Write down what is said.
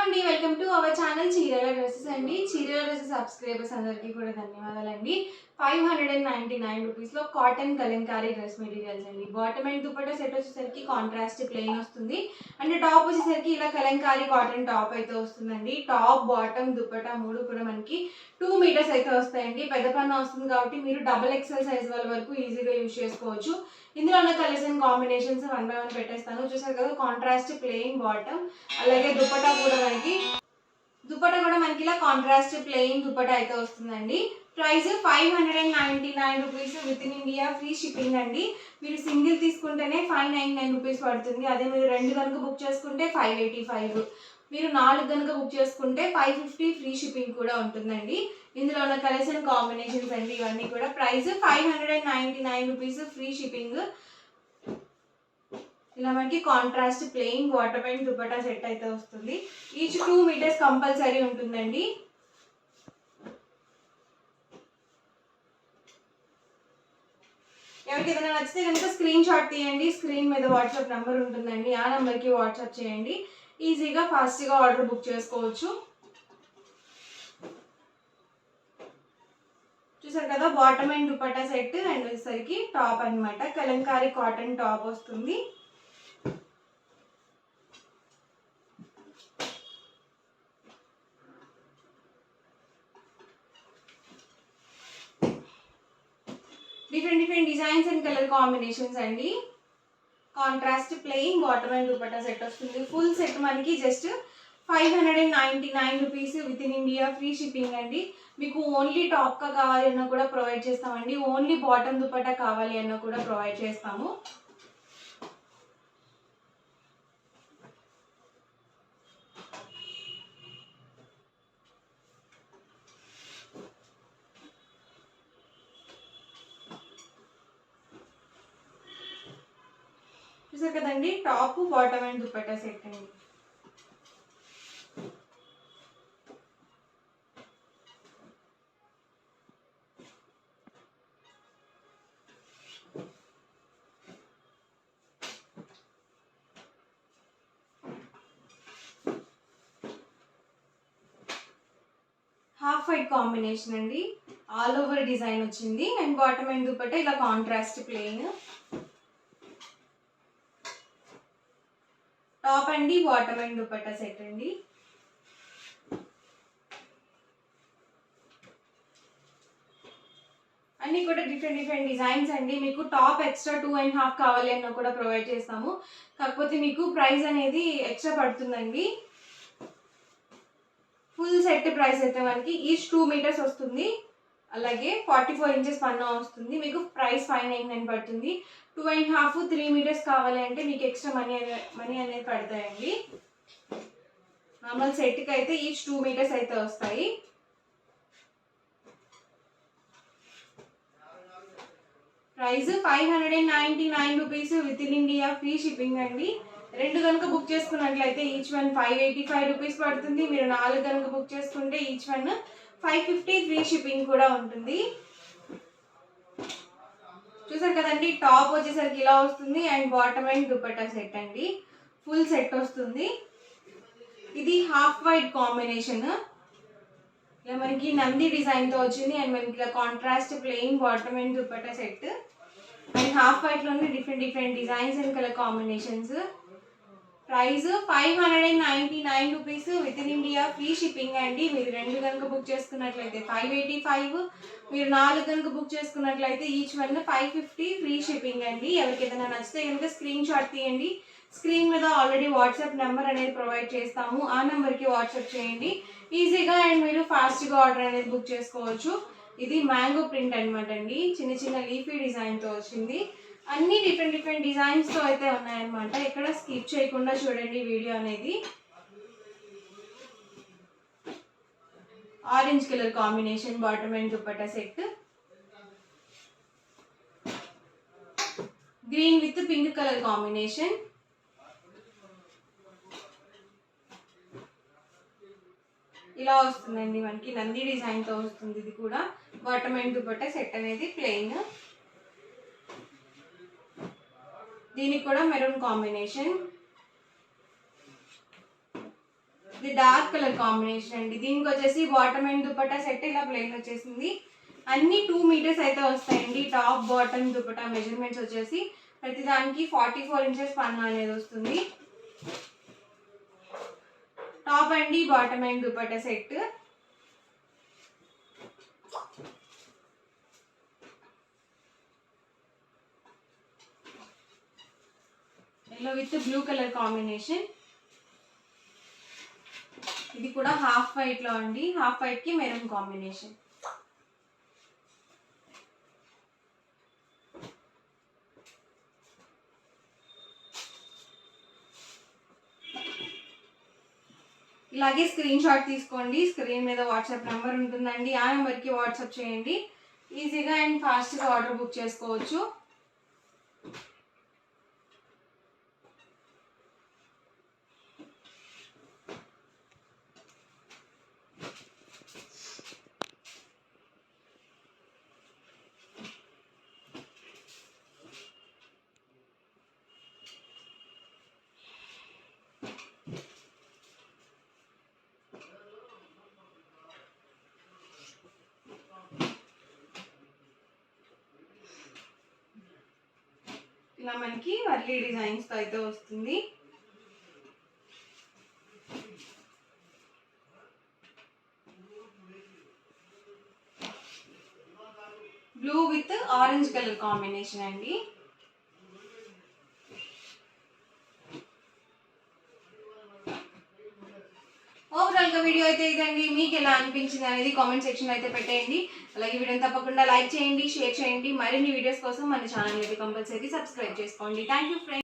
అండి, welcome to our channel చీరల dresses అండి. చీరల డ్రెస్సెస్ సబ్స్క్రైబర్స్ అందరికీ కూడా ధన్యవాదాలండి. 599 రూపీస్లో కాటన్ కలంకారీ డ్రెస్ మెటీరియల్స్ అండి. బాటమ్ అండ్ దుపట్టా సెట్ వచ్చేసరికి కాంట్రాస్ట్ ప్లెయిన్ వస్తుంది. అండ్ టాప్ వచ్చేసరికి ఇలా కలంకారీ కాటన్ టాప్ అయితే వస్తుందండి. టాప్ బాటమ్ దుపట్టా మూడు కూడా మనకి 2 మీటర్స్ అయితే వస్తాయండి. పెద్ద పన్న వస్తుంది కాబట్టి మీరు డబుల్ ఎక్స్ఎల్ సైజ్ వాళ్ళ వరకు ఈజీగా యూజ్ చేసుకోవచ్చు. ఇందులో ఉన్న కలర్స్ అండ్ కాంబినేషన్స్ 1 by 1 పెట్టేస్తాను. చూసారు కదా, కాంట్రాస్ట్ ప్లెయిన్ బాటమ్, అలాగే దుపట్టా కూడా మనకి ఇలా కాంట్రాస్ట్ ప్లెయిన్ దుపట్టా అయితే వస్తుందండి. Price 599 rupees within India, free shipping అండి. మీరు సింగిల్ తీసుకుంటేనే 599 రూపీస్ పడుతుంది. అదే మీరు 2 కనుక బుక్ చేసుకుంటే 585, మీరు 4 కనుక బుక్ చేసుకుంటే 550 ఫ్రీ షిప్పింగ్ కూడా ఉంటుందండి. ఇందులో ఉన్న కలర్స్ అండ్ కాంబినేషన్స్ అండి ఇవన్నీ కూడా. Price 599 rupees, free shipping. ఇలా మనకి contrast plain bottom and dupatta set అయితే వస్తుంది. ఈచ్ 2 మీటర్స్ కంపల్సరీ ఉంటుందండి. ఎవరికి ఏదైనా నచ్చితే కనుక స్క్రీన్ షాట్ తీయండి. స్క్రీన్ మీద వాట్సాప్ నెంబర్ ఉంటుందండి, ఆ నెంబర్కి వాట్సాప్ చేయండి. ఈజీగా ఫాస్ట్గా ఆర్డర్ బుక్ చేసుకోవచ్చు. చూసారు కదా, bottom and dupatta set and వచ్చేసరికి టాప్ అనమాట. కలంకారీ కాటన్ టాప్ వస్తుంది. Different designs and colour combinations అండి. Contrast plain bottom and dupatta set వస్తుంది. ఫుల్ సెట్ మనకి just 599 rupees within India, free shipping అండి. మీకు ఓన్లీ టాప్గా కావాలి అన్నా కూడా ప్రొవైడ్ చేస్తామండి. ఓన్లీ బాటమ్ దుపట్టా కావాలి అన్నా కూడా ప్రొవైడ్ చేస్తాము. చూసారు కదండి, top bottom and dupatta set అండి. హాఫ్ వైట్ కాంబినేషన్ అండి, ఆల్ ఓవర్ డిజైన్ వచ్చింది. అండ్ బాటమ్ అండ్ దుపట్టా ఇలా కాంట్రాస్ట్ ప్లెయిన్. టాప్ అండి, బాటమ్ అండ్ దుపట్టా సెట్ అండి. అన్ని కూడా డిఫరెంట్ డిజైన్స్ అండి. మీకు టాప్ ఎక్స్ట్రా 2.5 కావాలి అన్నా కూడా ప్రొవైడ్ చేస్తాము. కాకపోతే మీకు ప్రైస్ అనేది ఎక్స్ట్రా పడుతుందండి. ఫుల్ సెట్ ప్రైస్ అయితే మనకి ఈచ్ 2 మీటర్స్ వస్తుంది. అలాగే 44 ఇంచెస్ పన్నా వస్తుంది. మీకు ప్రైస్ 599 పడుతుంది. 2.5 3 మీటర్స్ కావాలి అంటే మీకు ఎక్స్ట్రా మనీ అనేది పడతాయండి. నార్మల్ సెట్కి అయితే ఈచ్ 2 మీటర్స్ అయితే వస్తాయి. Price 599 rupees within India, free shipping అండి. 2 కనుక బుక్ చేసుకున్నట్లయితే ఈచ్ వన్ 585 రూపీస్ పడుతుంది. మీరు 4 కనుక బుక్ చేసుకుంటే ఈచ్ వన్ 550 ఫ్రీ షిప్పింగ్ కూడా ఉంటుంది. చూసారు కదండి, టాప్ వచ్చేసరికి ఇలా వస్తుంది. And bottom and dupatta set అండి, ఫుల్ సెట్ వస్తుంది. ఇది హాఫ్ వైట్ కాంబినేషన్. ఇలా మనకి నంది డిజైన్తో వచ్చింది. అండ్ మనకి ఇలా contrast plain bottom and dupatta set. And half వైట్లోనే different designs and colour combinations. Price 599 rupees within India, free shipping అండి. మీరు 2 కనుక బుక్ చేసుకున్నట్లయితే 585, మీరు 4 కనుక బుక్ చేసుకున్నట్లయితే ఈచ్ వన్ 550 ఫ్రీ షిప్పింగ్ అండి. ఎవరికి ఏదైనా నచ్చితే కనుక స్క్రీన్ షాట్ తీయండి. స్క్రీన్ మీద ఆల్రెడీ వాట్సాప్ నెంబర్ అనేది ప్రొవైడ్ చేస్తాము, ఆ నెంబర్కి వాట్సాప్ చేయండి. ఈజీగా అండ్ మీరు ఫాస్ట్గా ఆర్డర్ అనేది బుక్ చేసుకోవచ్చు. ఇది మ్యాంగో ప్రింట్ అనమాట అండి, చిన్న లీఫీ డిజైన్తో వచ్చింది. అన్ని డిఫరెంట్ డిజైన్స్తో అయితే ఉన్నాయన్నమాట. ఇక్కడ స్కిప్ చేయకుండా చూడండి వీడియో అనేది. Orange colour combination bottom and dupatta set. Green with pink colour combination. ఇలా వస్తుందండి మనకి, నంది డిజైన్తో వస్తుంది. ఇది కూడా బాటమ్ అండ్ దుపట్టా సెట్ అనేది ప్లెయిన్. దీనికి కూడా మెరూన్ కాంబినేషన్. ఇది డార్క్ కలర్ కాంబినేషన్ అండి. దీనికి వచ్చేసి బాటమ్ అండ్ దుపట్టా సెట్ ఇలా ప్లెయిన్ వచ్చేసింది. అన్ని 2 మీటర్స్ అయితే వస్తాయండి. టాప్ బాటమ్ దుపట్టా మెజర్మెంట్స్ వచ్చేసి ప్రతిదానికి 44 ఇంచెస్ పన్నా అనేది వస్తుంది. టాప్ అండి bottom and dupatta set. Yellow with blue colour combination. ఇది కూడా హాఫ్ వైట్ లో అండి. హాఫ్ వైట్ కి మెరూన్ కాంబినేషన్. ఇలాగే స్క్రీన్ షాట్ తీసుకోండి. స్క్రీన్ మీద వాట్సాప్ నెంబర్ ఉంటుందండి. ఆ నెంబర్కి వాట్సాప్ చేయండి. ఈజీగా అండ్ ఫాస్ట్గా ఆర్డర్ బుక్ చేసుకోవచ్చు. ఇలా మనకి వర్లీ డిజైన్స్ తో అయితే వస్తుంది. Blue with orange colour combination అండి. ఓవరాల్ గా వీడియో అయితే ఇదండి. మీకు ఎలా అనిపించింది అనేది కామెంట్ సెక్షన్ అయితే పెట్టేయండి. అలాగే వీడియోని తప్పకుండా లైక్ చేయండి, షేర్ చేయండి. మరిన్ని వీడియోస్ కోసం మన ఛానల్ అయితే కంపల్సరీ సబ్స్క్రైబ్ చేసుకోండి. Thank you friends.